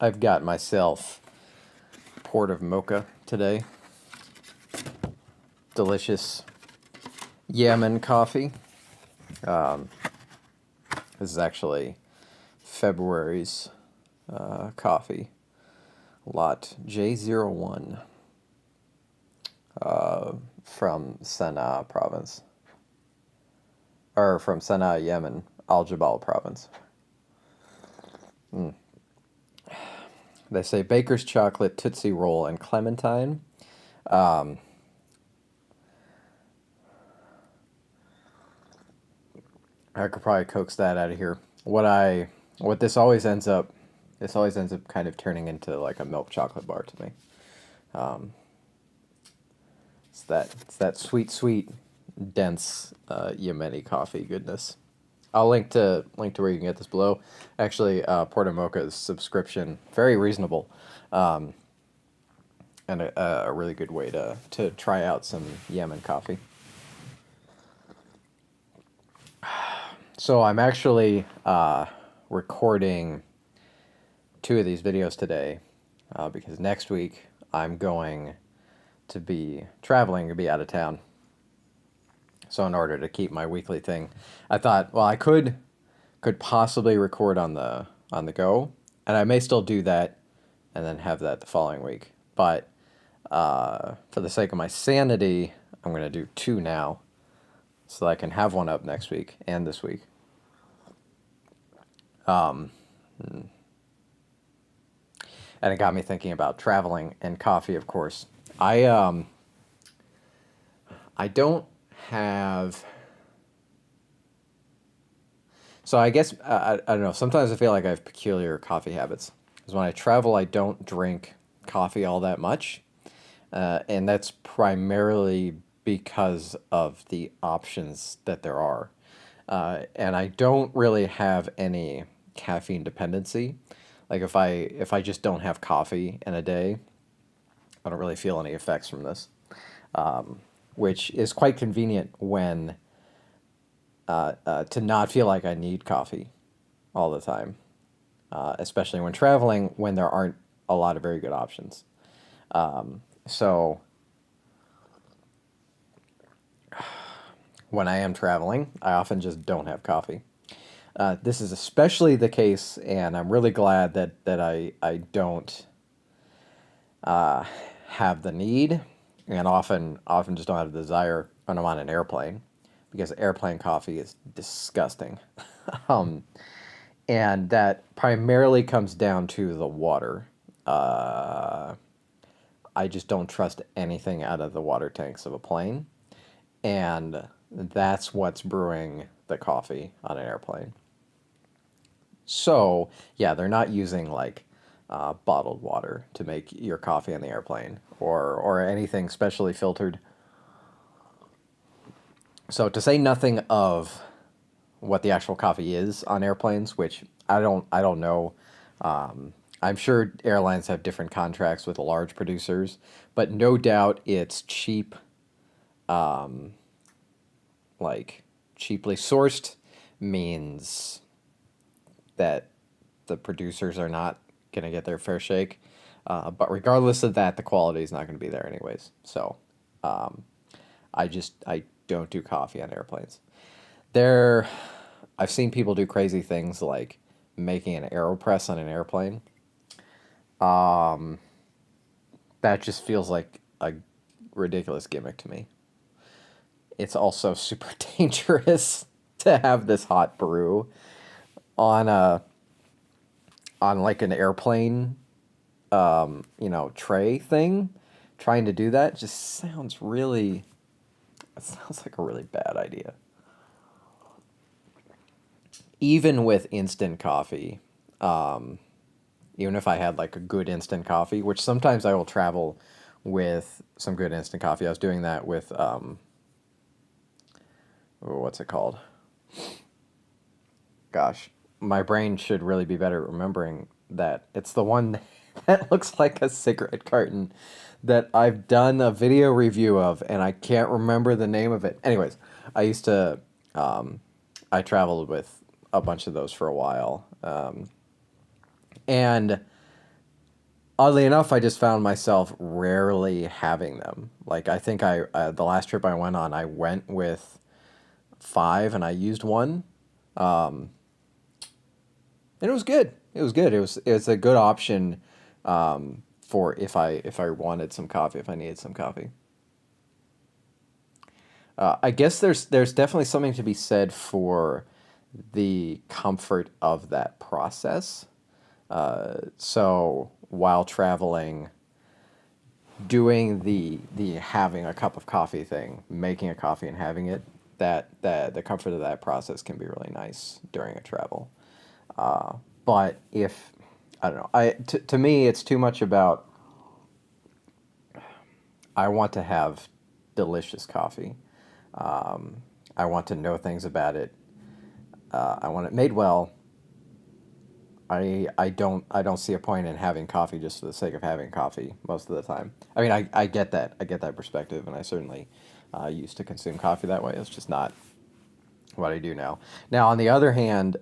I've got myself a port of mocha today. Delicious Yemen coffee. This is actually February's coffee. Lot J01 from Sana'a province. Or from Sana'a, Yemen, Al Jabal province. They say Baker's chocolate, Tootsie Roll, and Clementine. I could probably coax that out of here. What this always ends up kind of turning into like a milk chocolate bar to me. It's that sweet, dense Yemeni coffee goodness. I'll link to where you can get this below. Actually, Porto Mocha's subscription, very reasonable, and a really good way to try out some Yemen coffee. So I'm actually recording 2 of these videos today because next week I'm going to be traveling, to be out of town. So in order to keep my weekly thing, I thought, well, I could possibly record on the go, and I may still do that, and then have that the following week. But for the sake of my sanity, I'm going to do 2 now, so that I can have one up next week and this week. And it got me thinking about traveling and coffee, of course. I don't have. So I guess I don't know. Sometimes I feel like I have peculiar coffee habits. Because when I travel, I don't drink coffee all that much, and that's primarily because of the options that there are. And I don't really have any caffeine dependency. Like if I just don't have coffee in a day, I don't really feel any effects from this, which is quite convenient when to not feel like I need coffee all the time, especially when traveling when there aren't a lot of very good options. So when I am traveling, I often just don't have coffee. This is especially the case, and I'm really glad that I don't have the need, and often just don't have the desire when I'm on an airplane, because airplane coffee is disgusting. um, and that primarily comes down to the water. I just don't trust anything out of the water tanks of a plane, and that's what's brewing the coffee on an airplane. So, yeah, they're not using like bottled water to make your coffee on the airplane, or anything specially filtered. So, to say nothing of what the actual coffee is on airplanes, which I don't know. I'm sure airlines have different contracts with large producers, but no doubt it's cheap, like cheaply sourced means that the producers are not going to get their fair shake. But regardless of that, the quality is not going to be there anyways. So I don't do coffee on airplanes. There, I've seen people do crazy things like making an AeroPress on an airplane. That just feels like a ridiculous gimmick to me. It's also super dangerous to have this hot brew on like an airplane, tray thing. Trying to do that just sounds really. It sounds like a really bad idea. Even with instant coffee, even if I had like a good instant coffee, which sometimes I will travel with some good instant coffee. I was doing that with what's it called? Gosh, my brain should really be better at remembering that. It's the one that looks like a cigarette carton that I've done a video review of, and I can't remember the name of it. Anyways, I used to, I traveled with a bunch of those for a while, and Oddly enough, I just found myself rarely having them. Like I think the last trip I went on, I went with five and I used one, and it was good. It was good. It was a good option for if I wanted some coffee, if I needed some coffee. I guess there's definitely something to be said for the comfort of that process. So while traveling, doing the having a cup of coffee thing, making a coffee and having it, that the comfort of that process can be really nice during a travel. But if I don't know, to me it's too much about I want to have delicious coffee. I want to know things about it. I want it made well. I don't see a point in having coffee just for the sake of having coffee most of the time. I mean, I get that. I get that perspective, and I certainly used to consume coffee that way. It's just not what I do now. Now, on the other hand,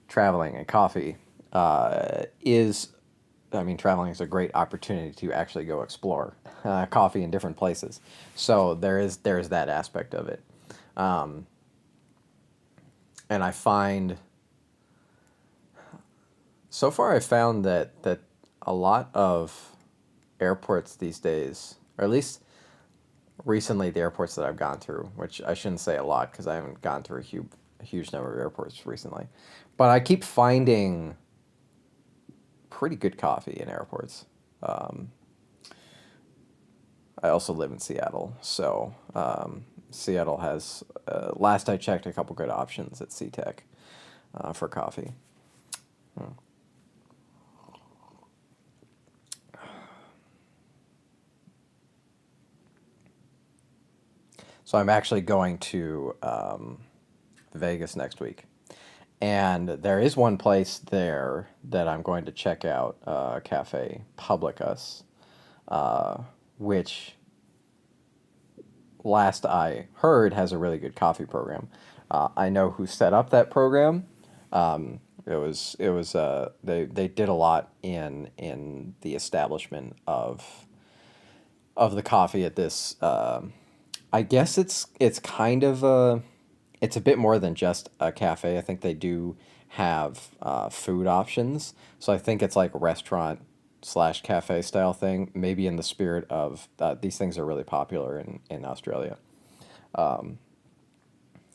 traveling and coffee is, I mean, traveling is a great opportunity to actually go explore coffee in different places. So there's that aspect of it. Um, and I find so far I found that a lot of airports these days, or at least recently the airports that I've gone through, which I shouldn't say a lot because I haven't gone through a huge number of airports recently, but I keep finding pretty good coffee in airports. Um, I also live in Seattle, so Seattle has, last I checked, a couple good options at SeaTech for coffee. Hmm. So I'm actually going to Vegas next week. And there is one place there that I'm going to check out, Cafe Publicus, uh, which last I heard has a really good coffee program. I know who set up that program. They did a lot in the establishment of the coffee at this. I guess it's kind of it's a bit more than just a cafe. I think they do have food options. So I think it's like restaurant slash cafe style thing. Maybe in the spirit of these things are really popular in Australia,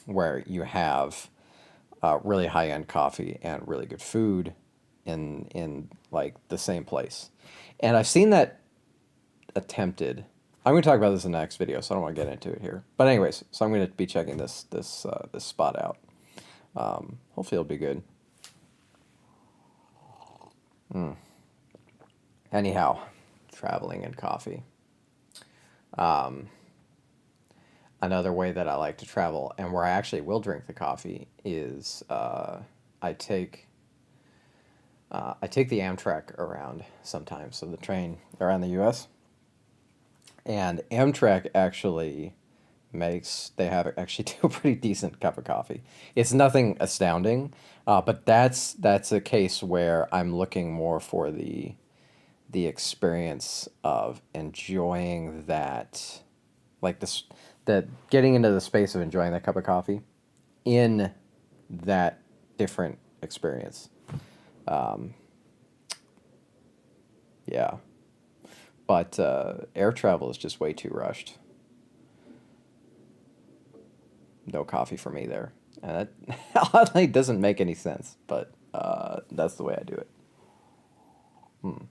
where you have really high end coffee and really good food in like the same place. And I've seen that attempted. I'm going to talk about this in the next video, so I don't want to get into it here. But anyways, so I'm going to be checking this spot out. Hopefully it'll be good. Mm. Anyhow, traveling and coffee. Um, Another way that I like to travel, and where I actually will drink the coffee, is I take I take the Amtrak around sometimes, so the train around the U.S. And Amtrak actually they have actually do a pretty decent cup of coffee. It's nothing astounding, but that's a case where I'm looking more for the experience of enjoying that, like this, that getting into the space of enjoying that cup of coffee in that different experience. Um, yeah, but air travel is just way too rushed. No coffee for me there. And that oddly doesn't make any sense, but that's the way I do it. Hmm.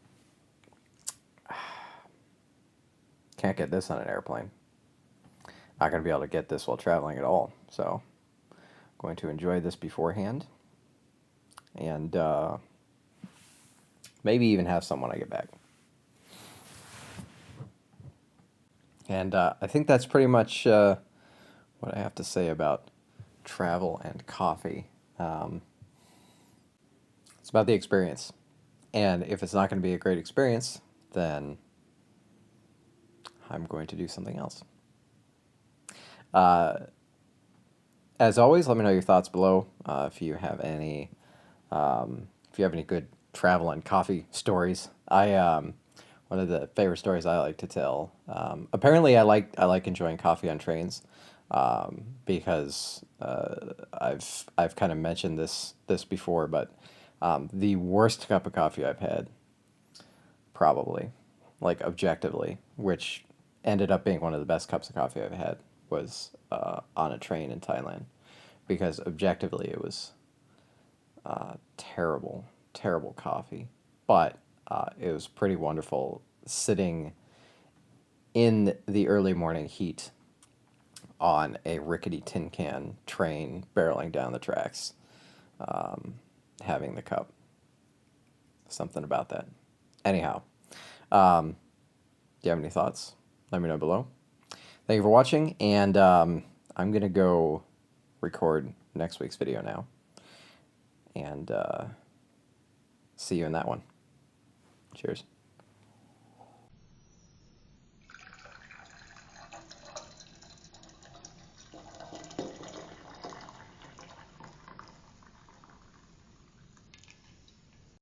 Can't get this on an airplane. Not going to be able to get this while traveling at all. So, going to enjoy this beforehand and maybe even have some when I get back. And I think that's pretty much what I have to say about travel and coffee. Um, it's about the experience. And if it's not going to be a great experience, then I'm going to do something else. Uh, as always, let me know your thoughts below. If you have any good travel and coffee stories. One of the favorite stories I like to tell. Apparently, I like enjoying coffee on trains, because I've kind of mentioned this before, but the worst cup of coffee I've had, probably, like objectively, which ended up being one of the best cups of coffee I've had, was on a train in Thailand, because objectively it was terrible, terrible coffee, but it was pretty wonderful sitting in the early morning heat on a rickety tin can train barreling down the tracks, having the cup. Something about that. Anyhow, do you have any thoughts? Let me know below. Thank you for watching, and I'm going to go record next week's video now, and see you in that one. Cheers.